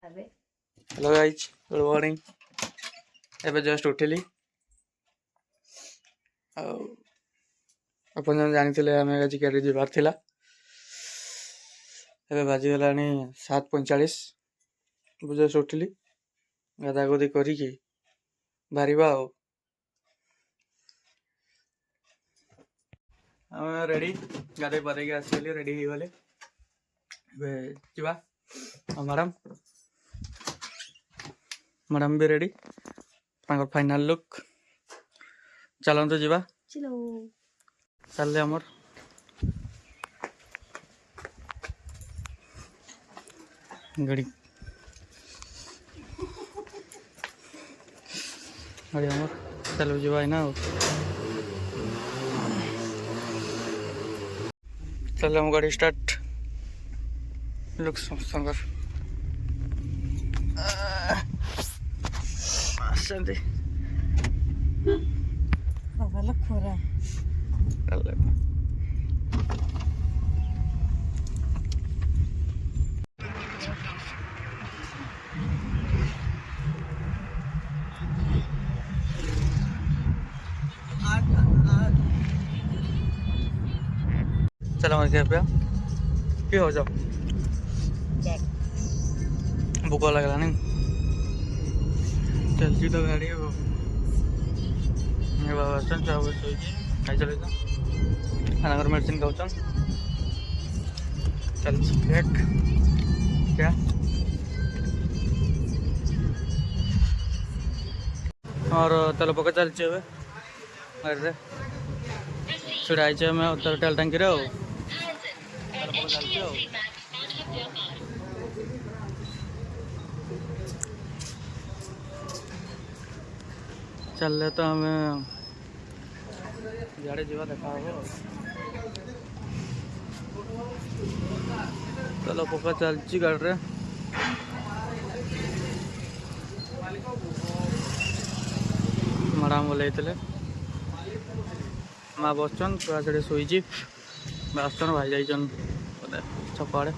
Hello guys, good morning. एबे just उठिली। अपन जानी आम आज गाड़ी जबार थिला। एबे बाजीगलानी 7:45। जस्ट उठिली, गाधा गुधी करिकी बाहरिबा। आम रेडी, गाधे पाधे आसगली, रेडी हो गले। मैडम भी रेडी, फाइनल लुक। चलते जीवा चल आमर गाड़ी गाड़ी आमर चलो जीवा ना। चल हम गाड़ी स्टार्ट। लुक संगर आसंती खोरा चलो क्या पे कि हो जाओ भूख लगला नहीं। चलती तो गाड़ी हो बाबा खाई चले खाना घर मेडिसिन खाऊन चल क्या और तेल पका चलचे गाड़ी छुड़ाई उतर तेल टांकी चल तो हमें गाड़ी जीवा देखा हो। चलो पका चलची गाड़ी मैडम बोले माँ बसन पूरा से शोची आसन भाई जाइछन छपड़े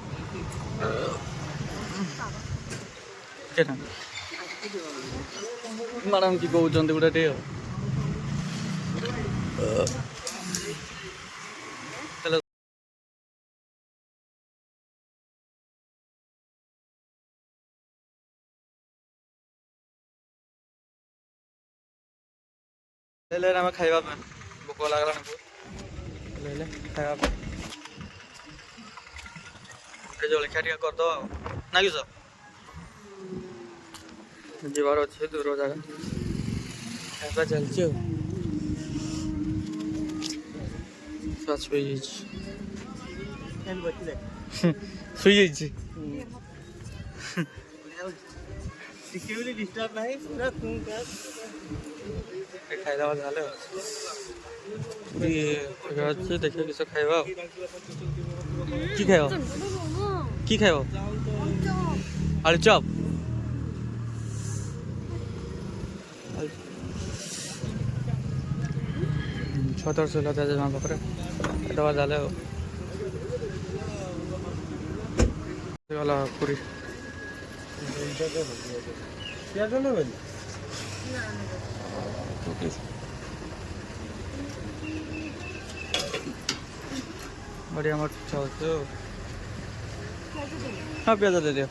मैडम कि कहते गोटे टे आम खाइबा भोक लगला खाइबा जलखिया टे करद ना कि सब जीवार अच्छे दूर जगह खाइबा चलती खाइदा देख किस खाइबा कि खाइब कि खाइब आलू चप 6:16 जमा पाखे दवा जाले गला पूरी बढ़िया मत चलते हाँ प्याज दे दियो।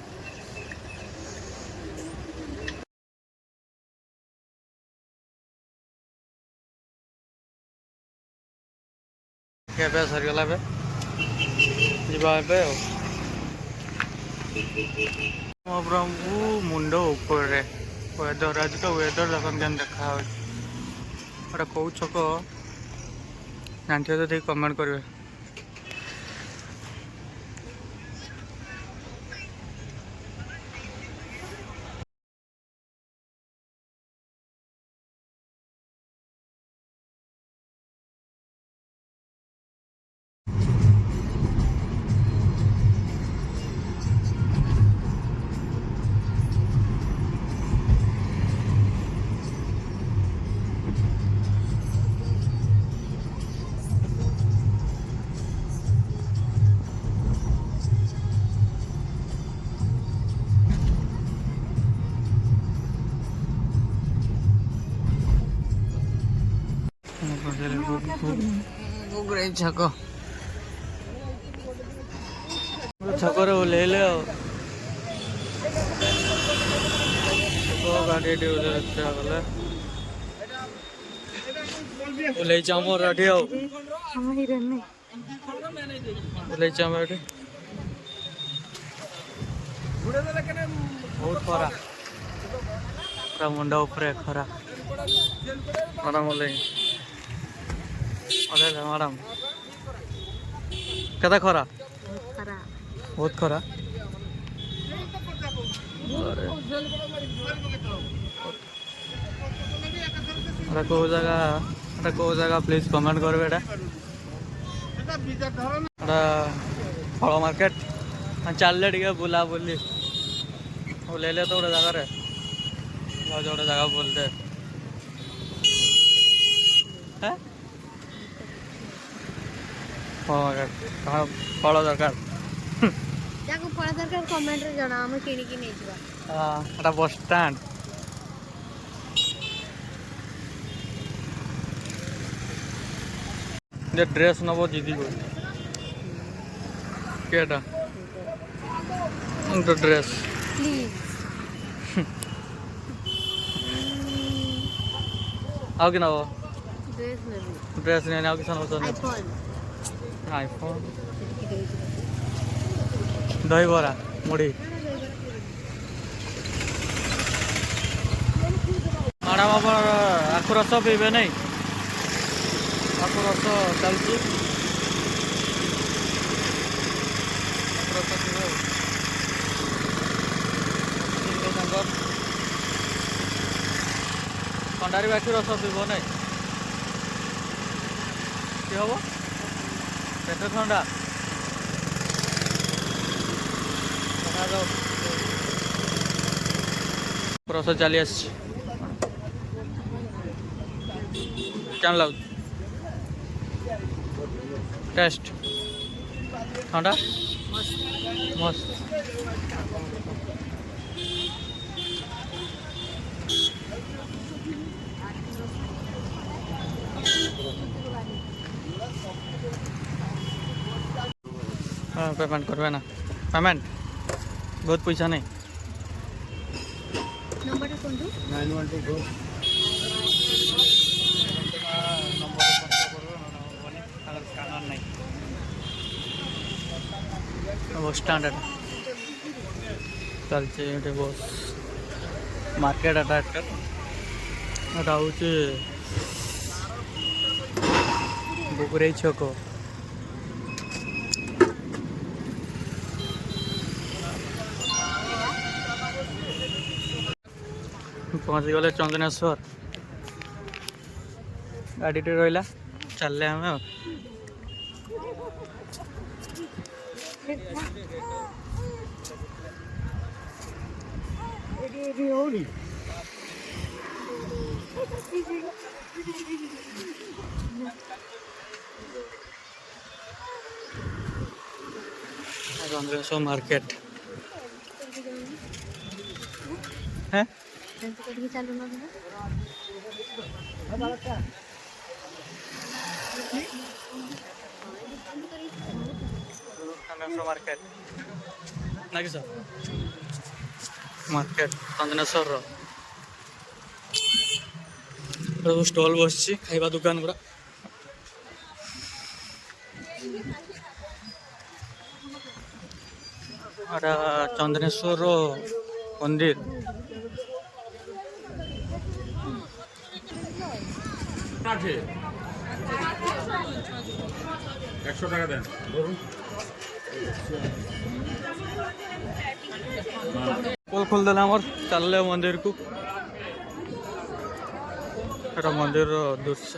क्या पे सरगला पे जीवा पे मुंड ऊपर वेदर आज तो वेदर देखन केन देखा गोटे कौ छक जानते तो कमेंट करेंगे। छक छकर ओह्लैले गाड़ी गले ओह्लैमर एटी ओह्लैम एटी बहुत खरा पूरा मुंडा उपरे खरा मैडम मैडम केदा खरा बहुत खरा कौ जगह प्लीज कमेंट करबे फल मार्केट चलले टे बुला बुली ओह्लैले तो गोटे जगार गोटे जगह बोलते फल दरकार फल दरकार कमेंट रे जणा हम किनी कि नै जिबा एटा बस स्टैंड जे ड्रेस नबो दीदी को केटा तो ड्रेस प्लीज आओ कि नबो ड्रेस नहीं आओ कि सन आईफोन दही बरा मुड़ी मैडम आप आखु रस पीबे नहीं आखु रस चलती थंडार भी आखु रस पीब नहीं कि हम पेट ठंडा रस चली आस क्या लग टेस्ट ठंडा मस्त हाँ पेमेंट करवे ना पेमेंट बहुत पैसा नहीं नंबर कौन 9124 बस स्टैंड चलছে बस मार्केट अटैक हूँ बुकुरे छक पहुँच गले चंदनेश्वर गाड़ी टे रहा चल आम चंदनेश्वर मार्केट है चालू ना मार्केट ना कि सर मार्केट चंदनेश्वर स्टॉल बस खाइबा दुकान गुड़ा चंदनेश्वर मंदिर 100 টাকা দেন पोल खोल देला चल मंदिर को मंदिर दृश्य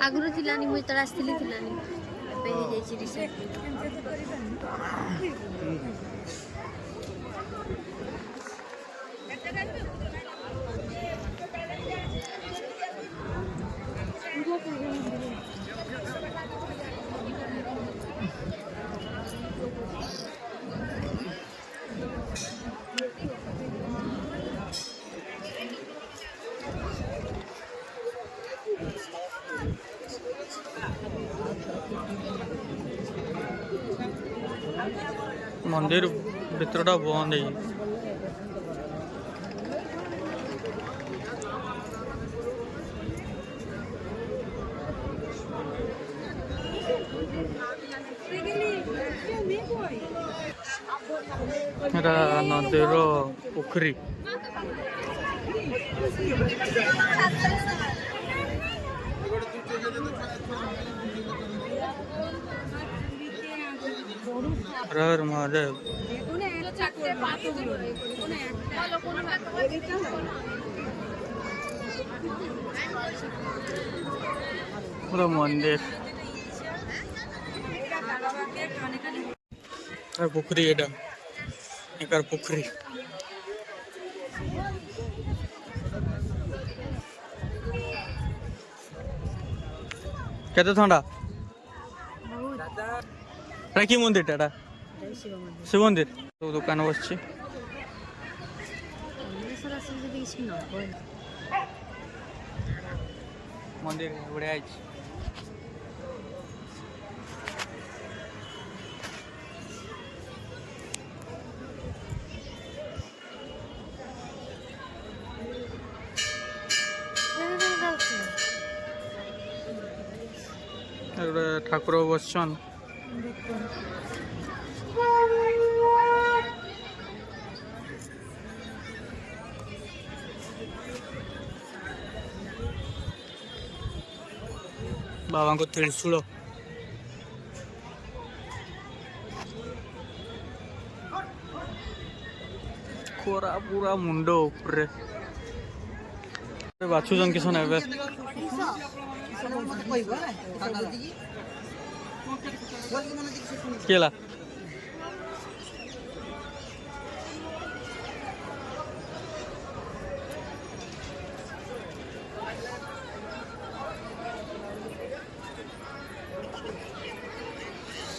आगुरु थिलानी मुई तरा आस्थिली थिलानी पे हे जाई छि रिसेंट मंदिर भितरटा बंद है। नदीर पोखरी हर हर महादेव। पूरा मंदिर पोखरी एटा एकार पोखरी केते ठंडा कि मंदिर टाटा शिव मंदिर तो दुकान बस मंदिर बढ़िया है। ठाकुर बसन बाबा को त्रिशूल खोरा पूरा मुंड ऊपर बाछुचन किसन एवं केला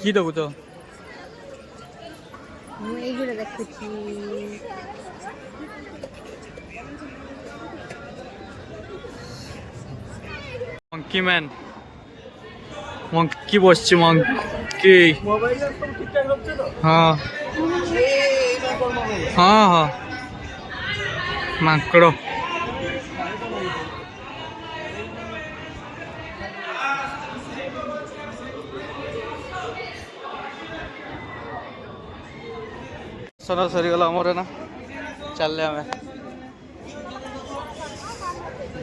कि देबु तो मंकी मैन मंकी बस मंकी हाँ हाँ हाँ माकड़ सना सरीगला आमर ना चल आम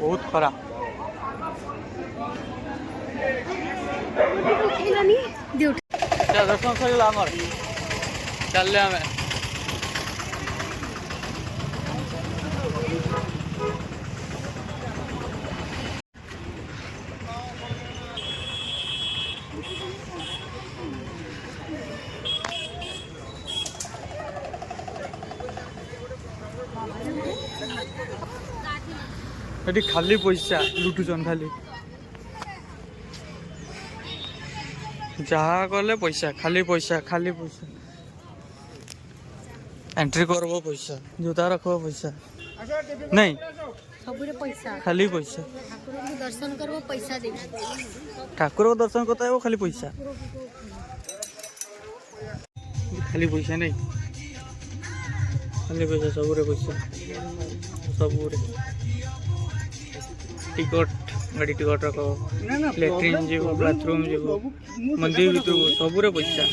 बहुत खरा दर्शन सरीगला आमर चल आम ये खाली पैसा लुटुचन खाली जहाँ कले पैसा खाली पैसा एंट्री करबो पैसा जूता रखबो पैसा नहीं सबुरे पैसा खाली पैसा ठाकुर को दर्शन करबो पैसा दे ठाकुर को दर्शन करता है वो खाली पैसा नहीं खाली पैसा सबुरे टिकट गाड़ी टिकट रख लैट्रिन जीव बाथरूम जीव मंदिर भीतर सबुरे पैसा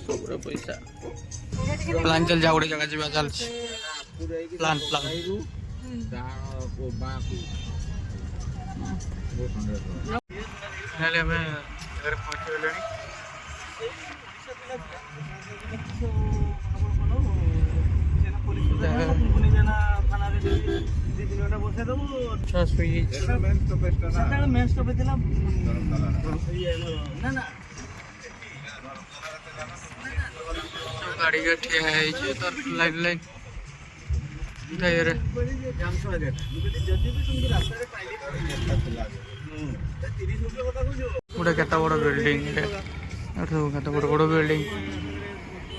सबुरे पैसा प्लान चल जा गोटे जगह जीवा चल प्लान हमें घर पहुँच गले गाड़ी का ठिया है लाइन लाइन गोटे केत बड़ बिल्डिंग केत बड़ बड़ बिल्डिंग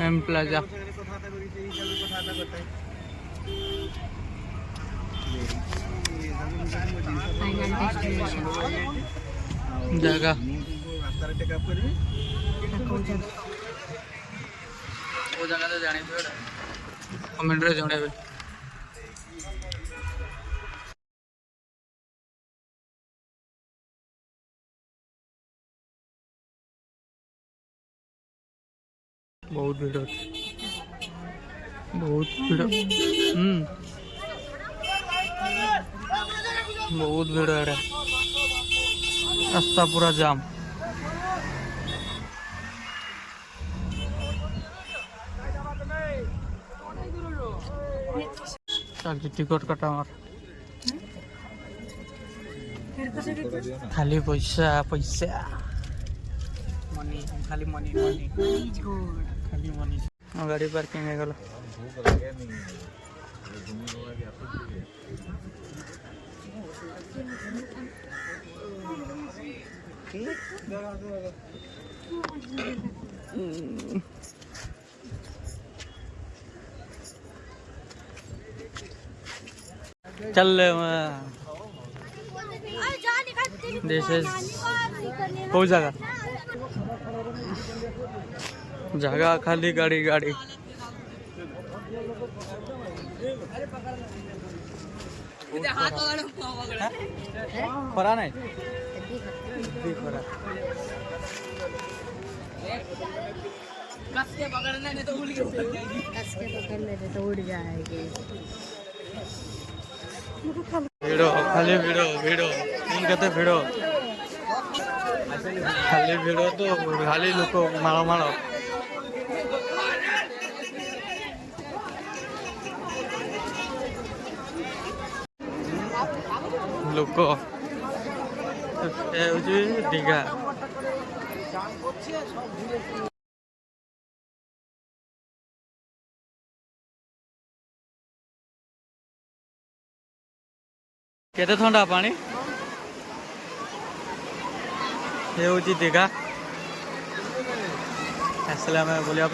एम प्लाजा जगह वो जगह तो जाने कमेंट रे जणेबे। बहुत भीड़ होती, बहुत भीड़। बहुत भीड़ है, रास्ता पूरा जाम। चल टिकट कटा मार, खाली पैसा पैसा मनी, खाली मनी मनी खाली मनी। गाड़ी पार्किंग है गला। चल दिस इज कोई जगह, जगह खाली गाड़ी गाड़ी। खरा नहीं खरा कस के पकड़ने नहीं तो उड़ जाएगी, कस के पकड़ने नहीं तो उड़ जाएगी। भिड़ो खाली भिड़ो भिड़ो नहीं कहते भिड़ो, खाली भिड़ो तो खाली लोक मारो मारो। लोक दीघा केते ठंडा पानी ये हूँ दीघा आसला आम बुलिया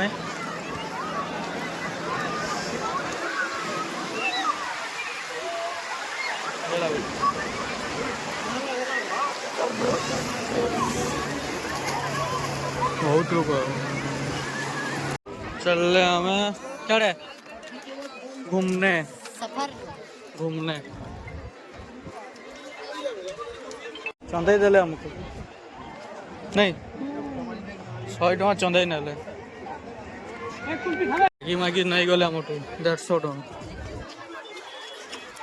बहुत लोग चल रहे हमें चढ़े घूमने सफर घूमने। चंदाई देले हमको नहीं 100 टका चंदाई नेले मागी नहीं गले हम 150 टका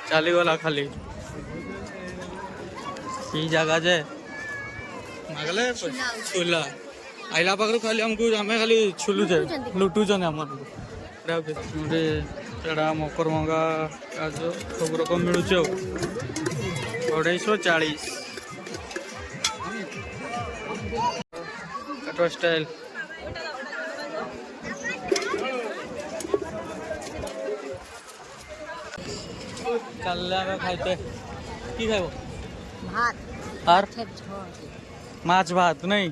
चली गला खाली ई जगह जे मागले छुला आइला पाखर खाली हमको आम खाली छुलु लुटुचन आम चढ़ा मकरभंगा सब रकम मिलूँ 240 कटवा स्टाइल। चल खाइते कि खाइब भात और माछ भात नहीं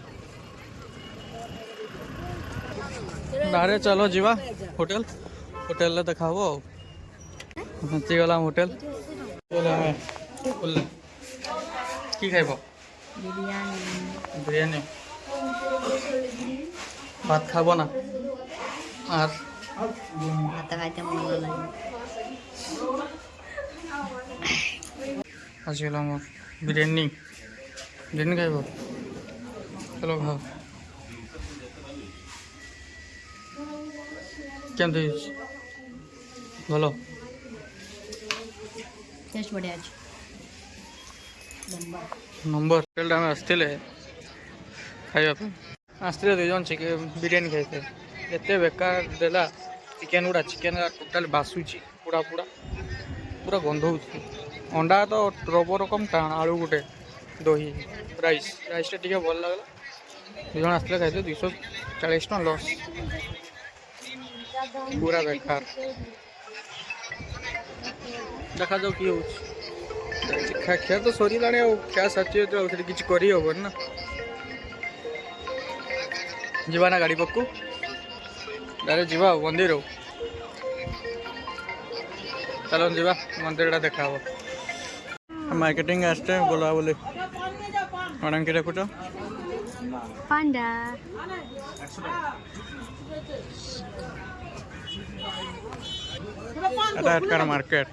बाहर चलो जीवा होटल होटेल देखाबो गला होटेल कि खाइब बिरियानी भात खाब ना और भात खाइते मन लागे आजकल बिरियानी बिरियानी खाइब चलो खाओ केमती भल टेस्ट बढ़िया अछि नंबर होटेल आम आसते खाइबा आसते 2 जन चिकेन बिरियानी खाइते एत बेकार देला चिकेन गुड़ा चिकेन टोटाल बासुची पूरा पूरा पूरा गंध अंडा तो रब रकम टाण आलू गोटे दही राइस राइस टे भल लगला 2 जन आसते खाइते 240 टका लॉस पूरा बेकार। देखा जाऊ कि खे तो सरी लाने क्या साची किसी कर ना जीवा ना गाड़ी पक्कू डायरेक्ट जीवा मंदिर चलो जीवा मंदिर देखा मार्केटिंग आसते बोला बोले मैडम कि रखुच पांडा এটা এটার মার্কেট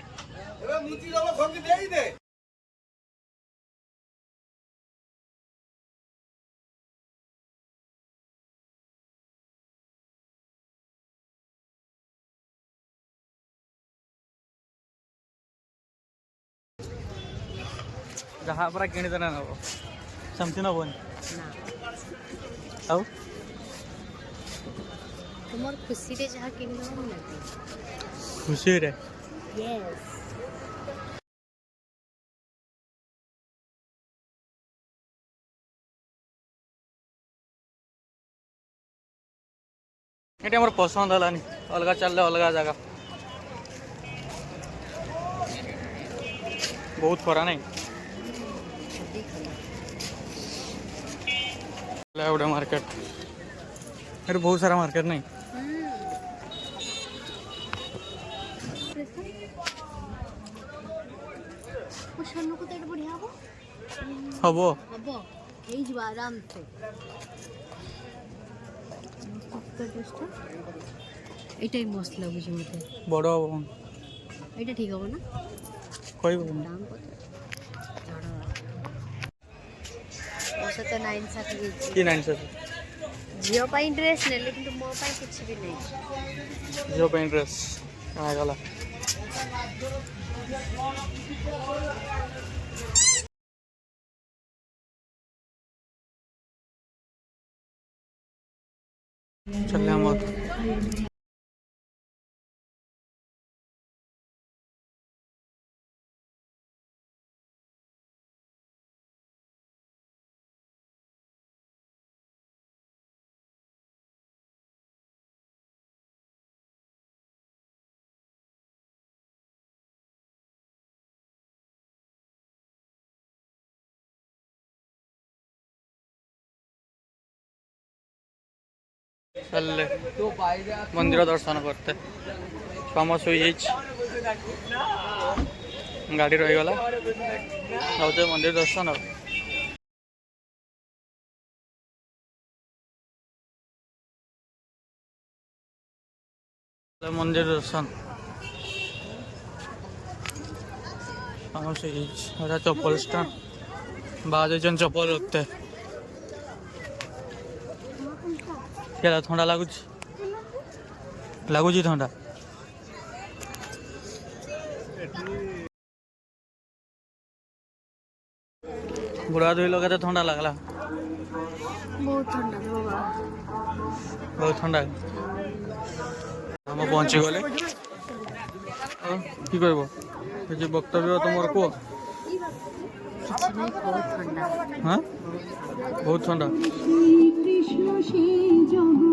ଯାହା ପୁରା କିଣିଦେଲେ ନେବ ସେମିତି ନେବନି ना ଆଉ तुम खुशी रे जहाँ किन लगती ଖୁସିରେ यस ଏଠି ଆମର ପସନ୍ଦ ହେଲାନି ଅଲଗା ଚାଲିଲେ ଅଲଗା ଜାଗା ବହୁତ ଖରା ନାହିଁ ଗୋଟେ ମାର୍କେଟ ଏଠି ବହୁତ ସାରା ମାର୍କେଟ ନାହିଁ पुष्पन को तो बढ़िया हो ହବ अब यही जो आराम से एटाই मस्त লাগুছে মতে ବଡ଼ ହବ এটা ঠিক হবে না କହିବ দাম কত ওসে তো 9 সাথে দিয়েছি କି ନାଇଁ ସାର୍ ଝିଅ ପାଇଁ ଡ୍ରେସ୍ ନେଲେ କିନ୍ତୁ ମୋ ପାଇଁ କିଛି ବି ନାହିଁ ଝିଅ ପାଇଁ ଡ୍ରେସ୍ ଗଲା चलिए हम चल मंदिर दर्शन करते छुआ शोई गाड़ी रहीगला जाऊे मंदिर दर्शन मंदिर दर्शन छुआ शोई चप्पल स्टैंड बाज चप्पल रखते क्या थंडा लगुच लगुच थंडा गुड़ा धोई लगे थंडा लगला बहुत ठंडा बाबा बहुत ठंडा हम पहुँची गले कि कह वक्तव्य तुम कह କିଛି ନାହିଁ ବହୁତ ଥଣ୍ଡା हाँ बहुत ठंडा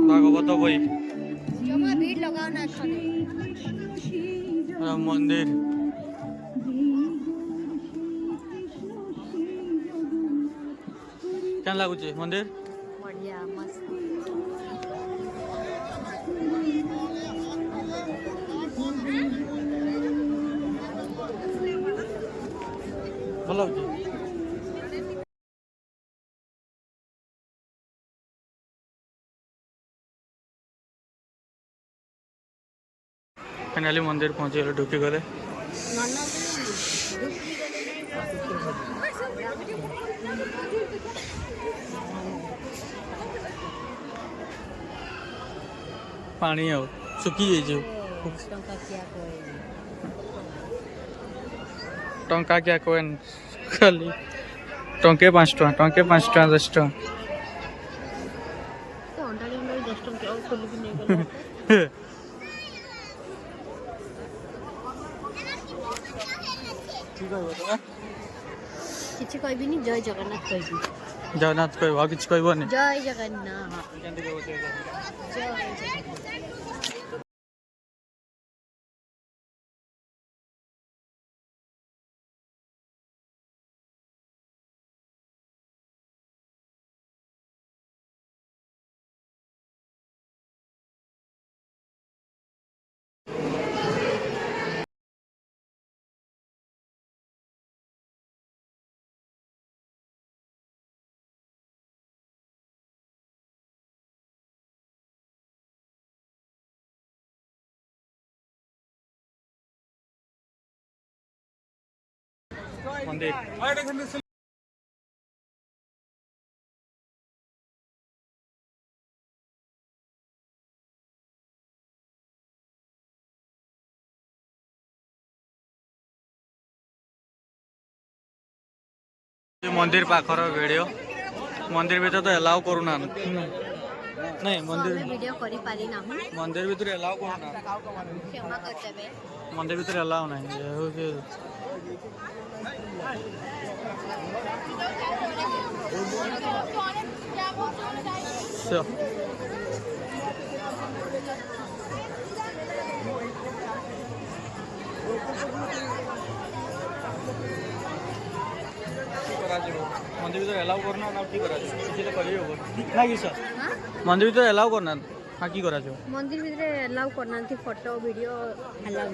भागवत बही ଜମା ଭିଡ଼ ଲଗାଅ ନା ଏଥର मंदिर क्या लगुच मंदिर ବଢ଼ିଆ ମସ୍ତ भल लगे फाइनाली मंदिर पहुंची गले ढुकी गले पानी आ सुखी जाइए टंका क्या कहेन खाली टंके 5 टଙ୍କା टंके 5 ଟଙ୍କା 10 ଟଙ୍କା କିଛି କହିବିନି ଜୟ ଜଗନ୍ନାଥ କହିବି जगन्नाथ कह कि कहबनी ଜୟ ଜଗନ୍ନାଥ ଜୟ ଜଗନ୍ନାଥ मंदिर मंदिर पाखर वीडियो मंदिर भीतर तो एलाउ करूना नहीं मंदिर वीडियो करी पारी ना मंदिर भीतर एलाउ करूना क्षमा करदेबे मंदिर भीतर एलाउ नहीं ये होचे मंदिर भीतर एलाउ करना ना कि करा किसी तो करी हो ना कि सर मंदिर भीतर एलाउ करना हाँ कि करा मंदिर भितरे अलाउ करना फोटो वीडियो अलाउ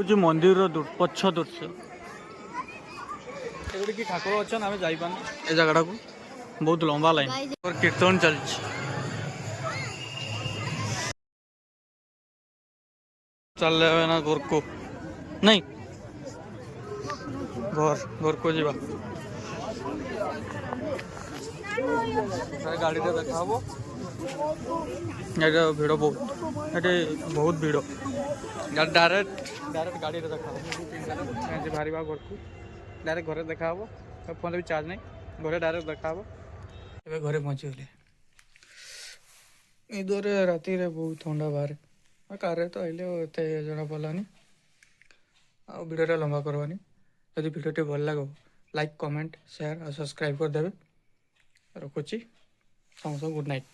हूँ मंदिर पछ दृश्य एगुड़ी कि ठाकुर अच्छा आम जापार ए जगह को बहुत लंबा लाइन और कीर्तन चलती चल ना घर को नहीं घर को जीवा गाड़ी देखा ये भिड़ बहुत ये बहुत भिड़ डायरेक्ट गाड़ी देखा बाहर घर को डायरेक्ट घरे देखा फोन भी चार्ज नहीं घरे डायरेक्ट देखा ए घरे पहुँचीगले इधर राति बहुत ठंडा बाहर कार तो आइले एत जना पड़ानी भिडियो लंबा करवानी यदि भिडियो भल लगे लाइक कमेंट शेयर और सब्सक्राइब करदे रखुची समस्त गुड नाइट।